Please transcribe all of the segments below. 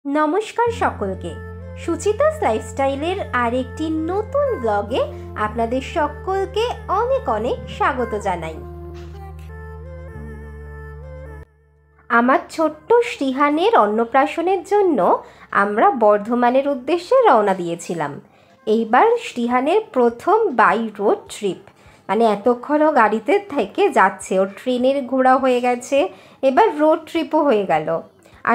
নমস্কার সকলকে, সুচিতাস লাইফস্টাইলের আরেকটি নতুন ব্লগে আপনাদের সকলকে অনেক অনেক স্বাগত জানাই। আমার ছোট্ট শ্রীহানের অন্নপ্রাশনের জন্য আমরা বর্ধমানের উদ্দেশ্যে রওনা দিয়েছিলাম। এইবার শ্রীহানের প্রথম বাই রোড ট্রিপ, মানে এতক্ষণও গাড়িতে থেকে যাচ্ছে, ওর ট্রেনের ঘোরা হয়ে গেছে, এবার রোড ট্রিপও হয়ে গেল।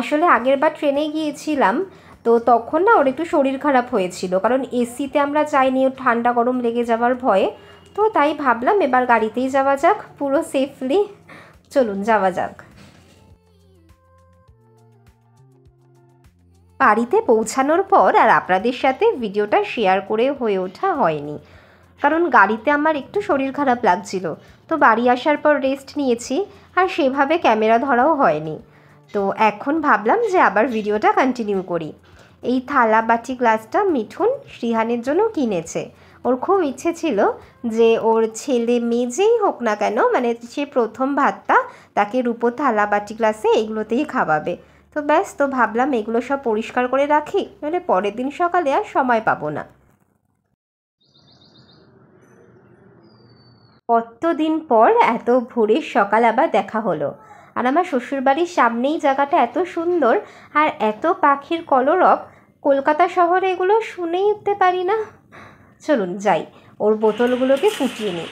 আসলে আগেরবার ট্রেনে গিয়েছিলাম তো তখন না ওর একটু শরীর খারাপ হয়েছিল, কারণ এসিতে আমরা যাইনি, ও ঠান্ডা গরম লেগে যাওয়ার ভয়ে। তো তাই ভাবলাম এবার গাড়িতেই যাওয়া যাক, পুরো সেফলি। চলুন যাওয়া যাক। বাড়িতে পৌঁছানোর পর আর আপনাদের সাথে ভিডিওটা শেয়ার করে হয়ে ওঠা হয়নি, কারণ গাড়িতে আমার একটু শরীর খারাপ লাগছিল। তো বাড়ি আসার পর রেস্ট নিয়েছি, আর সেভাবে ক্যামেরা ধরাও হয়নি। তো এখন ভাবলাম যে আবার ভিডিওটা কন্টিনিউ করি। এই থালা বাটি গ্লাসটা মিঠুন শ্রীহানের জন্য কিনেছে। ওর খুব ইচ্ছে ছিল যে ওর ছেলে মেয়ে যেই হোক না কেন, মানে সে প্রথম ভাতটা তাকে রূপোর থালা বাটি গ্লাসে এগুলোতেই খাওয়াবে। তো ব্যাস, তো ভাবলাম এগুলো সব পরিষ্কার করে রাখি, নাহলে পরের দিন সকালে আর সময় পাবো না। কতদিন পর এত ভোরের সকাল আবার দেখা হলো। আর আমার শ্বশুরবাড়ির সামনেই জায়গাটা এত সুন্দর, আর এত পাখির কলরব, কলকাতা শহরে এগুলো শুনেই উঠতে পারি না। চলুন যাই, ওর বোতলগুলোকে ফুটিয়ে নিই।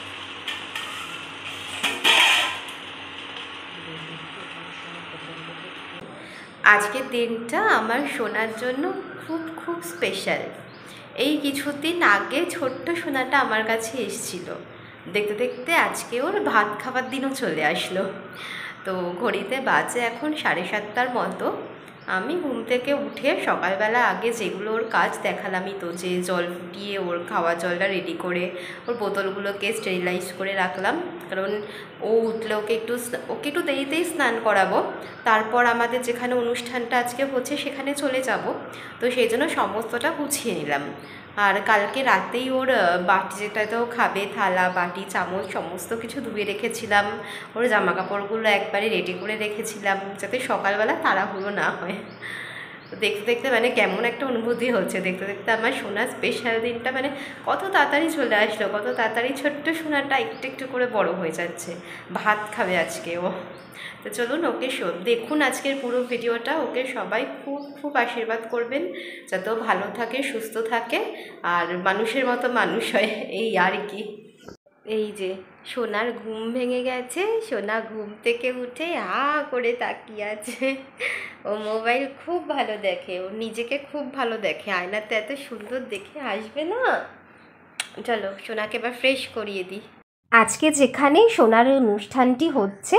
আজকের দিনটা আমার সোনার জন্য খুব খুব স্পেশাল। এই কিছুদিন আগে ছোট্ট সোনাটা আমার কাছে এসেছিল, দেখতে দেখতে আজকে ওর ভাত খাবার দিনও চলে আসলো। তো ঘড়িতে বাজে এখন 7:30টার মতো। আমি ঘুম থেকে উঠে সকালবেলা আগে যেগুলো ওর কাজ দেখালামই তো, যে জল ফুটিয়ে ওর খাওয়া জলটা রেডি করে ওর বোতলগুলোকে স্টেরিলাইজ করে রাখলাম, কারণ ও উঠলে ওকে একটু দেরিতেই স্নান করাবো। তারপর আমাদের যেখানে অনুষ্ঠানটা আজকে হচ্ছে সেখানে চলে যাব, তো সেই জন্য সমস্তটা গুছিয়ে নিলাম। আর কালকে রাতেই ওর বাটি যেটাতেও খাবে, থালা বাটি চামচ সমস্ত কিছু ধুয়ে রেখেছিলাম। ওর জামা কাপড়গুলো একবারে রেডি করে রেখেছিলাম, যাতে সকালবেলা তাড়াহুড়ো না হয়। দেখতে দেখতে মানে কেমন একটা অনুভূতি হচ্ছে, দেখতে দেখতে আমার সোনার স্পেশাল দিনটা মানে কত তাড়াতাড়ি চলে আসলো, কত তাড়াতাড়ি ছোট্ট সোনাটা একটু একটু করে বড় হয়ে যাচ্ছে। ভাত খাবে আজকে ও। তো চলুন ওকে দেখুন আজকের পুরো ভিডিওটা। ওকে সবাই খুব খুব আশীর্বাদ করবেন যাতে ও ভালো থাকে, সুস্থ থাকে, আর মানুষের মতো মানুষ হয়, এই আর কি। এই যে সোনার ঘুম ভেঙে গেছে, সোনা ঘুম থেকে উঠে হা করে তাকিয়ে আছে। ও মোবাইল খুব ভালো দেখে, ও নিজেকে খুব ভালো দেখে, আয়নাতে এত সুন্দর দেখে আসবে না। চলো সোনাকে এবার ফ্রেশ করিয়ে দিই। আজকে যেখানে সোনার অনুষ্ঠানটি হচ্ছে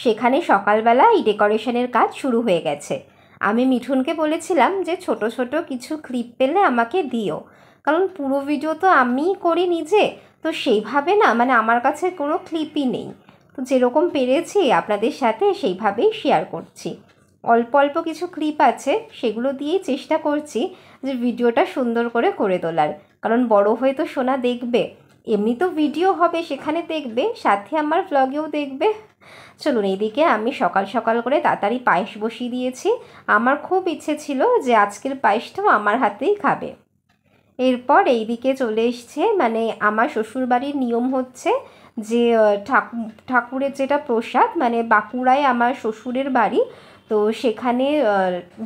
সেখানে সকালবেলা এই ডেকোরেশনের কাজ শুরু হয়ে গেছে। আমি মিঠুনকে বলেছিলাম যে ছোট ছোট কিছু ক্লিপ পেলে আমাকে দিও, কারণ পুরো ভিডিও তো আমিই করি নিজে, তো সেইভাবে না মানে আমার কাছে কোনো ক্লিপই নেই। তো যেরকম পেরেছি আপনাদের সাথে সেইভাবেই শেয়ার করছি। অল্প অল্প কিছু ক্লিপ আছে, সেগুলো দিয়েই চেষ্টা করছি যে ভিডিওটা সুন্দর করে করে তোলার, কারণ বড় হয়ে তো সোনা দেখবে, এমনি তো ভিডিও হবে সেখানে দেখবে, সাথে আমার ব্লগেও দেখবে। চলুন, এইদিকে আমি সকাল সকাল করে তাড়াতাড়ি পায়েস বসিয়ে দিয়েছি। আমার খুব ইচ্ছে ছিল যে আজকের পায়েসটাও আমার হাতেই খাবে। এরপর এইদিকে চলে এসছে, মানে আমার শ্বশুরবাড়ির নিয়ম হচ্ছে যে ঠাকুরের যেটা প্রসাদ, মানে বাঁকুড়ায় আমার শ্বশুরের বাড়ি, তো সেখানে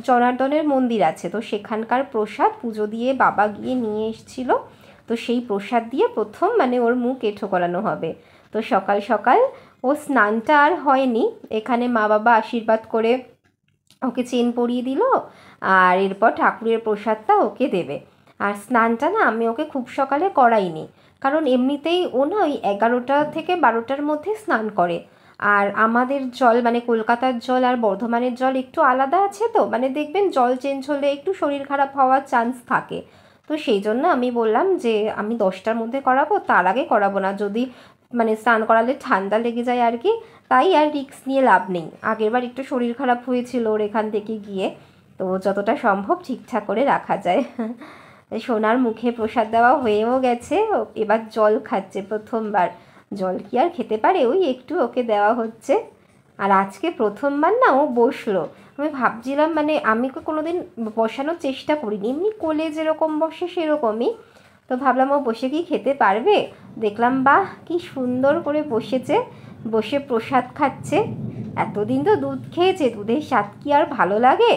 জনার্দনের মন্দির আছে, তো সেখানকার প্রসাদ পুজো দিয়ে বাবা গিয়ে নিয়ে এসেছিলো। তো সেই প্রসাদ দিয়ে প্রথম মানে ওর মুখ এঁঠো করানো হবে। তো সকাল সকাল ও স্নানটা আর হয়নি, এখানে মা বাবা আশীর্বাদ করে ওকে চেন পরিয়ে দিল, আর এরপর ঠাকুরের প্রসাদটা ওকে দেবে। আর স্নানটা না আমি ওকে খুব সকালে করাইনি, কারণ এমনিতেই ও না ওই 11টা থেকে 12টার মধ্যে স্নান করে। আর আমাদের জল মানে কলকাতার জল আর বর্ধমানের জল একটু আলাদা আছে, তো মানে দেখবেন জল চেঞ্জ হলে একটু শরীর খারাপ হওয়ার চান্স থাকে। তো সেই জন্য আমি বললাম যে আমি 10টার মধ্যে করাবো, তার আগে করাবো না, যদি মানে স্নান করালে ঠান্ডা লেগে যায় আর কি, তাই আর রিস্ক নিয়ে লাভ নেই। আগেরবার একটু শরীর খারাপ হয়েছিল ওর এখান থেকে গিয়ে, তো যতটা সম্ভব ঠিকঠাক করে রাখা যায়। সোনার মুখে প্রসাদ দেওয়া হয়েও গেছে, এবার জল খাচ্ছে প্রথমবার। জল কি আর খেতে পারে, ওই একটু ওকে দেওয়া হচ্ছে। আর আজকে প্রথমবার না ও বসলো, আমি ভাবছিলাম মানে আমি তো কোনোদিন বসানোর চেষ্টা করিনি, এমনি কোলে যেরকম বসে সেরকমই। তো ভাবলাম ও বসে কি খেতে পারবে, দেখলাম বাহ কি সুন্দর করে বসেছে, বসে প্রসাদ খাচ্ছে। এতদিন তো দুধ খেয়েছে, দুধের স্বাদ কি আর ভালো লাগে?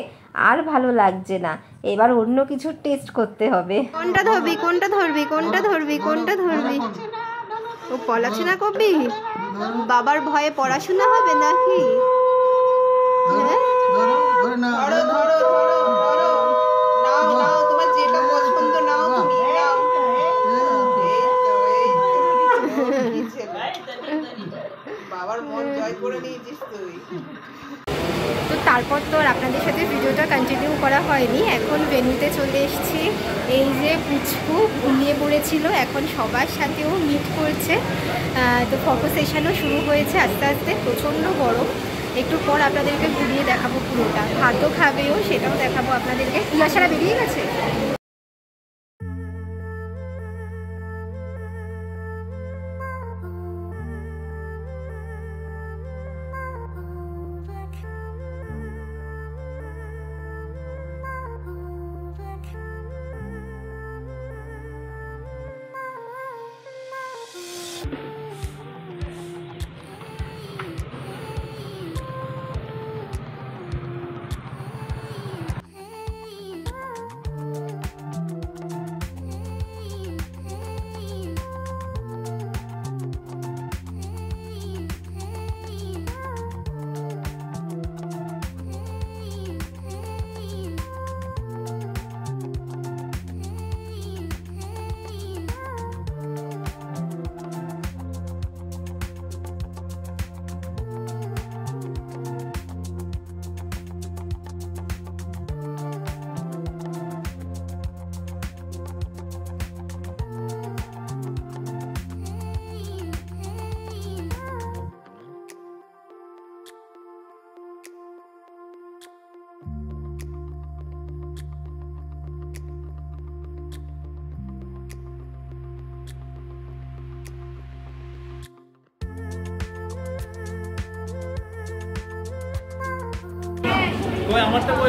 আর ভালো লাগছে না, এবার অন্য কিছু টেস্ট করতে হবে। কোনটা ধরবি কোনটা ধরবি কোনটা ধরবি কোনটা ধরবি? ও পড়াশোনা করবি? বাবার ভয়ে পড়াশোনা হবে নাকি? তো তারপর তো আপনাদের সাথে ভিডিওটা কন্টিনিউ করা হয়নি। এখন ভেন্যুতে চলে এসেছি। এই যে পুচকু ঘুমিয়ে পড়েছিল, এখন সবার সাথেও মিট করছে। তো ফটো সেশনও শুরু হয়েছে আস্তে আস্তে। প্রচণ্ড গরম, একটু পর আপনাদেরকে ঘুরিয়ে দেখাবো পুরোটা। ভাতও খাবেও, সেটাও দেখাবো আপনাদেরকে। ইয়াশারা বেরিয়ে গেছে।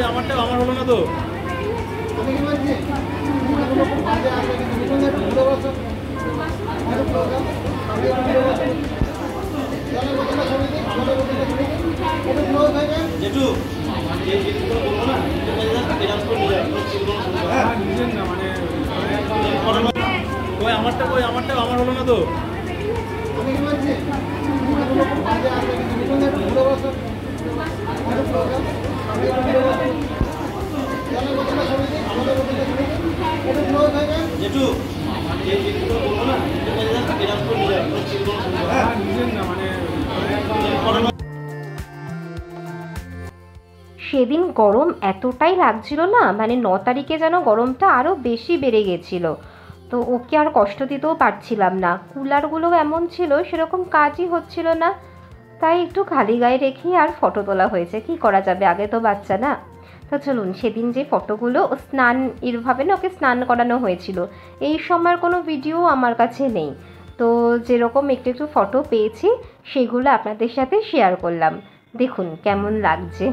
আমারটা আমার হলো না তো। জেঠু আমারটা আমার হলো না তো। জেঠু সেদিন গরম এতটাই লাগছিল না, মানে 9 তারিখে যেন গরমটা আরও বেশি বেড়ে গেছিলো। তো ওকে আর কষ্ট দিতেও পারছিলাম না, কুলারগুলো এমন ছিল সেরকম কাজই হচ্ছিল না, তাই একটু খালি গায়ে রেখেই আর ফটো তোলা হয়েছে। কি করা যাবে, আগে তো বাচ্চা না। তো চলুন, সেদিন যে ফটোগুলো স্নান এরভাবে না ওকে স্নান করানো হয়েছিল, এই সময়ের কোনো ভিডিও আমার কাছে নেই। তো যেরকম একটু একটু ফটো পেয়েছি সেগুলো আপনাদের সাথে শেয়ার করলাম। দেখুন কেমন লাগছে।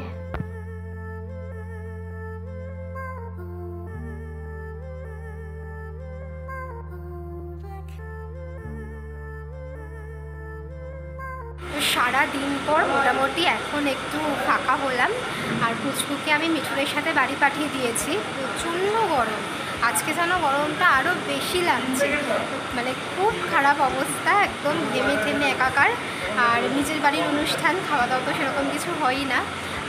সারা দিন পর মোটামুটি এখন একটু ফাঁকা হলাম। আর পুচকুকে আমি মিঠুনের সাথে বাড়ি পাঠিয়ে দিয়েছি। প্রচণ্ড গরম, আজকে যেন গরমটা আরও বেশি লাগছে, মানে খুব খারাপ অবস্থা, একদম ঘেমে থেমে একাকার। আর নিজের বাড়ির অনুষ্ঠান, খাওয়া দাওয়া তো সেরকম কিছু হয়ই না।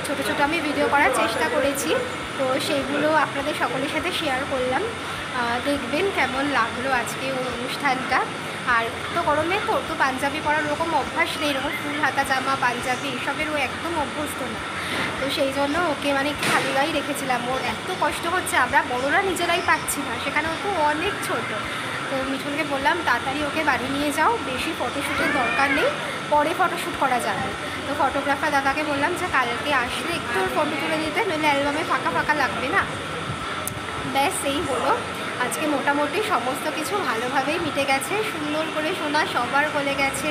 ছোটো ছোটো আমি ভিডিও করার চেষ্টা করেছি, তো সেইগুলো আপনাদের সকলের সাথে শেয়ার করলাম। দেখবেন কেমন লাগলো আজকে ওই অনুষ্ঠানটা। আর তো গরমে তো পাঞ্জাবি পরার ওরকম অভ্যাস নেই, এরকম ফুল হাতা জামা পাঞ্জাবি এসবের ও একদম অভ্যস্ত না। তো সেই জন্য ওকে মানে খালি গায়ে রেখেছিলাম। ওর এত কষ্ট হচ্ছে, আমরা বড়রা নিজেরাই পাচ্ছি না, সেখানে ও তো অনেক ছোট। তো মিঠুনকে বললাম তাড়াতাড়ি ওকে বাড়ি নিয়ে যাও, বেশি ফটোশ্যুটের দরকার নেই, পরে ফটোশ্যুট করা যাবে। তো ফটোগ্রাফার দাদাকে বললাম যে কালকে আসলে একটু ওর ফটো তুলে দিতে, নইলে অ্যালবামে ফাঁকা ফাঁকা লাগবে না। ব্যাস এই হলো, আজকে মোটামুটি সমস্ত কিছু ভালোভাবেই মিটে গেছে। সুন্দর করে সোনা সবার বলে গেছে,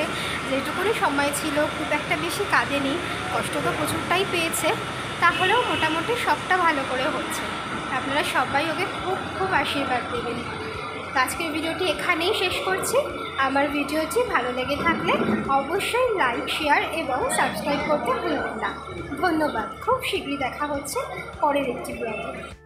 যেটুকুনি সময় ছিল খুব একটা বেশি কাঁদেনি, কষ্ট তো প্রচুরটাই পেয়েছে। তাহলেও মোটামুটি সবটা ভালো করে হচ্ছে। আপনারা সবাই ওকে খুব খুব আশীর্বাদ দেবেন। তো আজকের ভিডিওটি এখানেই শেষ করছি। আমার ভিডিওটি ভালো লেগে থাকলে অবশ্যই লাইক, শেয়ার এবং সাবস্ক্রাইব করতে ভুলবেন না। ধন্যবাদ। খুব শীঘ্রই দেখা হচ্ছে পরের একটি ব্লগে।